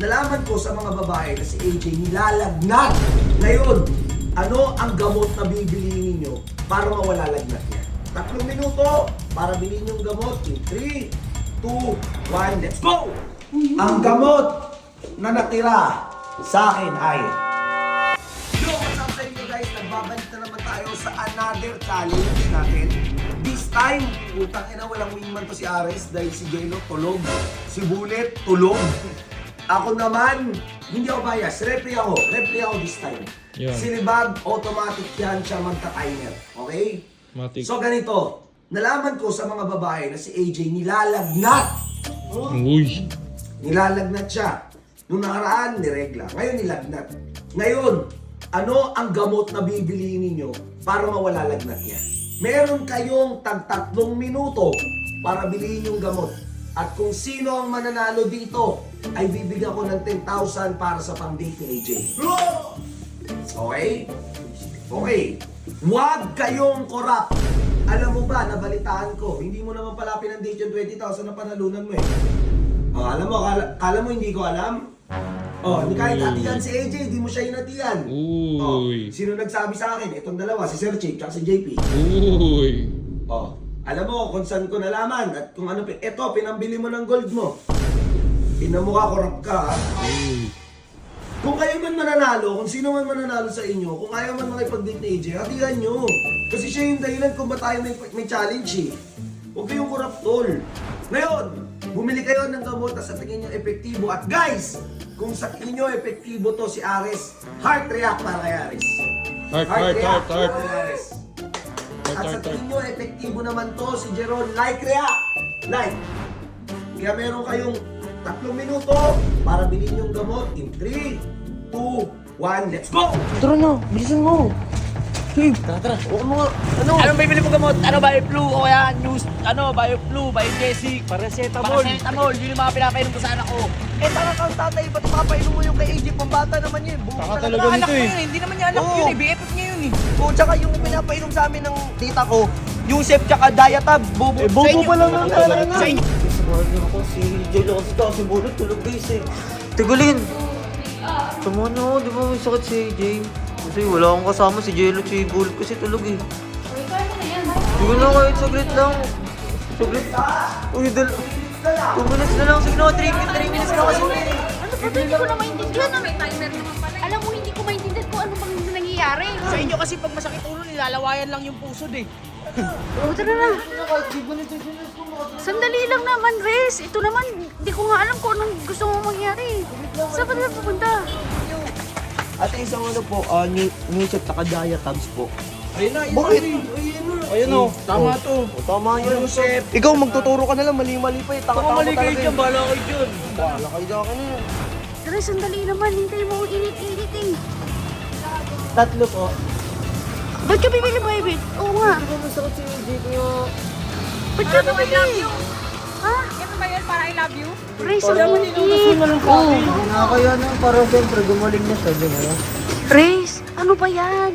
nalaman ko sa mga babae na si AJ nilalagnat. Ngayon, ano ang gamot na bibili ninyo para mawala lagnat niya? 3 minuto para bilhin yung gamot in 3, 2, 1, let's go! Ang gamot na natira sa akin ay... Yo, what's up sa inyo guys? Nagbabalik na naman tayo sa another challenge natin. This time, utang ina, walang wingman to si Ares dahil si Jello tulog. Si Bullet tulog. Ako naman, hindi ako bias. Referee ako this time. Yan. Si Libag, automatic yan siya magta-timer. Okay? Matik. So ganito, nalaman ko sa mga babae na si AJ nilalagnat. Uy. Nilalagnat siya. Nung nakaraan, niregla. Ngayon, nilagnat. Ngayon, ano ang gamot na bibili ninyo para mawala lagnat niya? Meron kayong tag-3 minuto para bilhin yung gamot. At kung sino ang mananalo dito, ay bibigyan ko ng 10,000 para sa pang-date ni AJ. Okay? Okay. Huwag kayong korap. Alam mo ba, nabalitaan ko, hindi mo naman pala pinandate yung 20,000 na panalunan mo eh. Oh, alam mo, kala mo hindi ko alam? Oh, hindi kahit atiyan si AJ, di mo siya inatiyan. Oh, Uy. sino nagsabi sa akin? Itong dalawa, si Sir Chick at si JP. Uy. Oh, alam mo kung saan ko nalaman at kung ano, eto, pinambili mo ng gold mo. Pinamukha korap ka, ha? Uy. Kung kayo man mananalo, kung sino man mananalo sa inyo, kung ayaw man makipag-date ni AJ, hatihan nyo. Kasi siya yung dahilan kung ba't tayo may challenge eh. Huwag kayong corrupt tol. Ngayon, bumili kayo ng gamot at sa tingin nyo epektibo. At guys, kung sa tingin nyo epektibo to si Ares, heart react para kay Ares. Heart. React para kay Ares. At sa Heart. tingin nyo epektibo naman to si Jeron, like react. Like. Kaya meron kayong 3 minuto para bilhin yung gamot in 3, 2, 1, let's go! Tara na, bilisan mo. Hey, tara. Huwag mo nga. Anong bibili mo gamot? Ano, Bio-Flu o kaya news, Bio-Flu, Biogesic, Paracetamol. Yun yung mga pinapainom ko sa anak ko. Eh, tara kang tatay, ba't papainom mo yung kay AJ? Pambata naman yun. Taka talaga nito eh. Hindi naman niya anak yun eh, BFF niya yun eh. Oo, tsaka yung pinapainom sa amin ng tita ko, Yusef tsaka Diatab, bobo. Eh, bobo pa lang ng nanay nga. Sa inyo. Sabahan ako si Jello kasi bulot tulog guys eh. Tigulin! Tama na, di ba may sakit si AJ? Kasi wala akong kasama si Jello at si Bulot kasi tulog eh. Sige na kahit saglit lang. Saglit. Uy, 2 minutes na lang. Sige na, 3 minutes na kasi. Ano ba? Hindi ko na maintindihan. May timer naman pala. Alam mo, hindi ko maintindihan kung ano bang nangyayari. Sa inyo kasi pag masakit ulo, nilalawayan lang yung pusod eh. Oo, tara na. Sandali lang naman, Rez. Ito naman, hindi ko nga alam kung anong gusto mo mangyari. Saan ba tayo pupunta? At isang ano po, Nusep at Diatabs po. Ayun na, Bakit? Ayun o, tama to. Tama yan. Ikaw magtuturo ka na lang, mali-mali pa eh. Baka mali kayo dyan, bahala kayo dyan. Bahala kayo dyan ka na yan. Rez, sandali naman. Hintay mo, init-init eh. 3 po. Ba't ka bibili, baby? Oo nga. Di ba masakit si AJ kaya... Ba't ka bibili? Ha? Ano ba yun? Para I love you? Rez, ang init. Oo. Nakakaya na, para siyempre gumaling na siya. Din, ano? Rez, ano ba yan?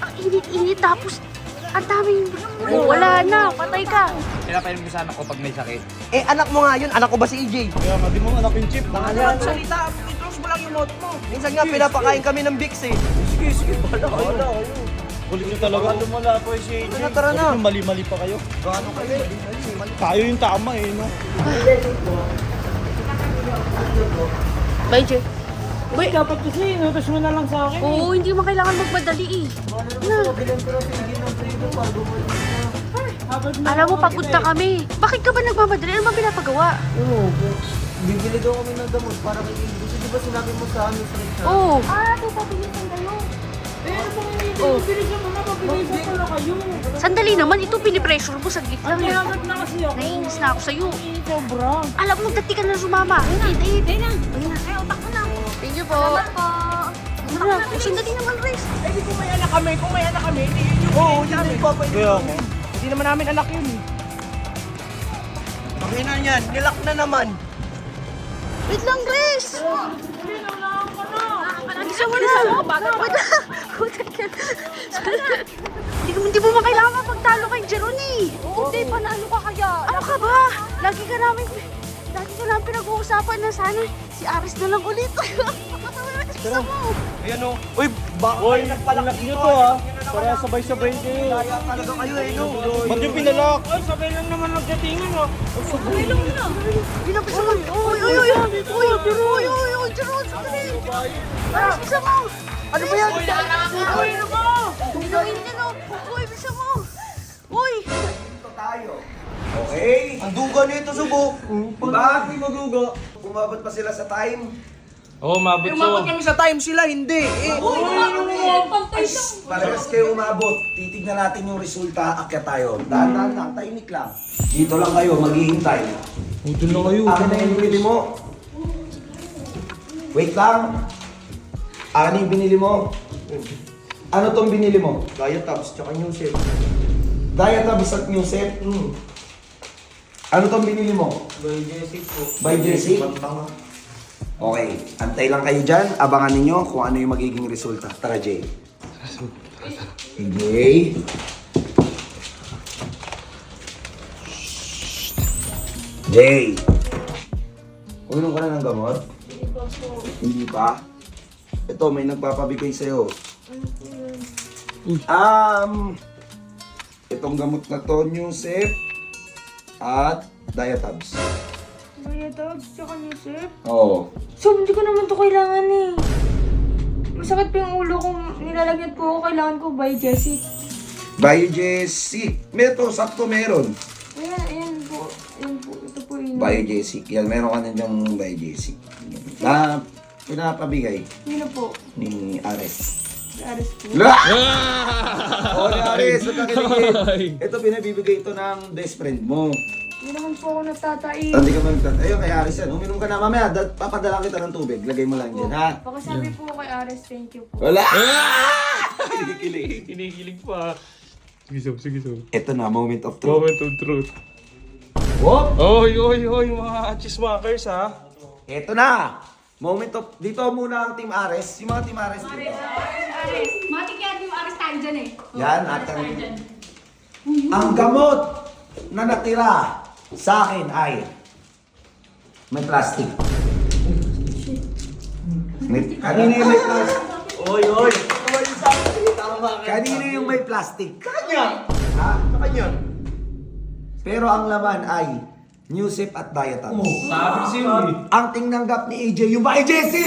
Ang init-init tapos ang daming... Oh, wala na, patay ka. Pinapainom ko sa anak ko pag may sakit. Eh, anak mo nga yun. Anak ko ba si AJ? Kaya nga, di mo anak yung chip. Ano? Salita, i-close mo lang yung mouth mo. Minsan nga, pinapakain kami ng Vicks eh. Sige, bahala kayo. Kulit nyo talaga. Lumala po si AJ. Tara na. Kulit nyo mali-mali pa kayo. Gaano kayo? Tayo yung tama eh, no? Bye, Jay. Uy, dapat kasi inutos mo na lang sa akin. Oo, hindi mo kailangan magmadali eh. Bilang ko si AJ ng freedom para gumaling na. Alam mo, pagpunta kami. Bakit ka ba nagmamadali? Ano ba pinapagawa? Oo. Bibili daw kami ng gamot para kay AJ. Kasi di ba sinabi mo sa amin sa Richard? Oo. Pupabilisan kayo. Eh, ano bang hindi? Pupabilisan mo na, pupabilisan pala kayo. Sandali naman, ito pinipressure mo. Saglit lang eh. Kaya na kasi ako. Naiinis na ako sa'yo. Sobra. Alam mo, dati ka na sumama. Hindi. Ayun na. Ay, utak ko na. Thank you po. Salamat po. Sandali naman, Rex. Eh, di kung may anak kami, hindi yun yung Oo, yun yung papay. Kaya ako. Hindi naman namin anak yun eh. Pakina niyan, nilak na naman. Wait lang, Rex. Isa mo na. Wait lang. Hindi mo makailangan magtalo kay Jeron eh. Hindi, panalo ka kaya. Ano ka ba? Lagi ka namin... Lagi ko lang pinag-uusapan na sana si Aris na lang ulit. Bisa mo. Ayan o. Uy, baka Uy, pinalak nyo to ha. Para sabay-sabay kayo. Kaya talaga kayo eh, no? Ba't yung pinalak? Sabay lang naman nagdatingan oh. Pinapisa mo. Uy, uy, uy. Uy, uy, uy, uy. Jerome, sandali. Aris, bisa mo. Ano ba yan? Uy, ano mo? Binuin niya no. Uy, bisa mo. Uy. Dito tayo. Okay. Ang duga nito, Subo. Diba? Umabot pa sila sa time. Oo, mabot Umabot kami sa time sila, hindi. Parehas kayo umabot. Titignan natin yung resulta. Akyat tayo. Dahan-dahan lang. Tahimik lang. Dito lang kayo. Maghihintay. Doon lang kayo. Akin na yung binili mo. Wait lang. Akin na yung binili mo. Ano tong binili mo? Diatabs, tsaka new shape. Diatabs at new set. Ano tong binili mo? By Jessic po. By Jessic? Pantanga. Okay, antay lang kayo dyan. Abangan ninyo kung ano yung magiging resulta. Tara, Jay. Jay. Jay. Uminom ka na ng gamot? Hindi pa. Ito, may nagpapabigay sa'yo. Itong gamot na to, Newsep at Diatabs. Kuya Dogs, tsaka Yusef. Oo. So, hindi ko naman to kailangan eh. Masakit pa yung ulo ko. Nilalagyan po ako. Kailangan ko by Jessie. By Jessic. Meron, sakto meron. Ayan po. Ayan po. Ito po yun. By Jessic. Yan, meron ka na dyang by Jessic. Na pinapabigay Yun na po. ni Ares. Aris po. La! Oh, ni Ares, huwag kang kiligin. Ito, pinabibigay ito ng best friend mo. Hindi naman po ako natatain. Hindi ka magtat. Ayun, kay Ares yan. Uminom ka na. Mamaya, papadala kita ng tubig. Lagay mo lang dyan, ha? Baka sabi po kay Aris, thank you po. Wala! Kinikilig. Kinikilig pa. Sige, Sob. Sige, Sob. Ito na, moment of truth. Moment of truth. Whoop! Oy, oy, oy, mga chismakers ha. Ito na! Moment of... Dito muna ang Team Ares. Yung mga Team Ares dito. Aris, matik yan yung Aris tayo dyan eh. Yan, at ang gamot na natira sa akin ay may plastic. Kanina yung may plastic. Oy, oy. Kanina yung may plastic. Kanya. Ha? Kanya. Pero ang laman ay Newsep at Diatabs. Sabi siya. Ang tinanggap ni AJ yung by Jessie!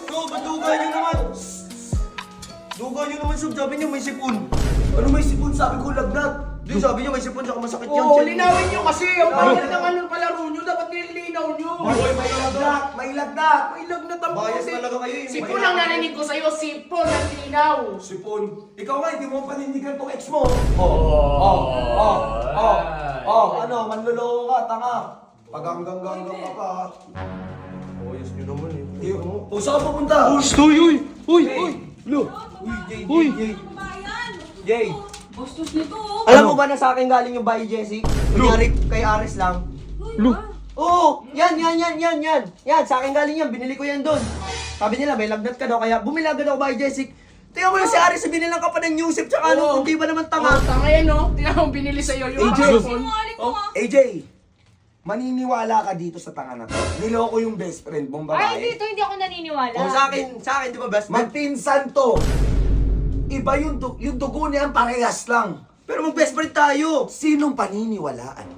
No, ba't duga nyo naman? Duga nyo naman, Sob. Sabi niyo may sipon. Ano may sipon? Sabi ko lagnat. Di, sabi niyo may sipon, tsaka masakit yung Oo, tiyan. linawin nyo kasi. Ang pangit ng ano palaro nyo. Dapat nililinaw nyo. Hoy, may lagnat! May lagnat! May lagnat ang Bias kasi. talaga kayo eh. Sipon ang narinig ko sa'yo. Sipon ang linaw. Sipon. Ikaw nga, hindi mo panindigan tong ex mo. Ano, manluloko ka, tanga. Pag hanggang-hanggang ka pa. Ayos nyo naman eh. O, saan ka pupunta? Uy, uy, uy, uy. Lo. Uy. Jay. Bastos nito oh. Alam mo ba na sa akin galing yung by Jessic? Kunyari kay Ares lang. Lo. Oo! Yan! Yan, sa akin galing yan. Binili ko yan doon. Sabi nila, may lagnat ka daw, kaya bumili agad ako by Jessic. Tingnan mo yung si Aris, binilang ka pa ng Newsep, tsaka ano, hindi ba naman tanga? Tanga yan no. Tingnan mo binili sa'yo yung AJ. iPhone. AJ, maniniwala ka dito sa tanga na to. Niloko yung best friend mong babae. Hindi ako naniniwala. O sa akin, di ba best friend? Magpinsan to. Iba yung dugo niyan, parehas lang. Pero mag best friend tayo. Sinong paniniwalaan?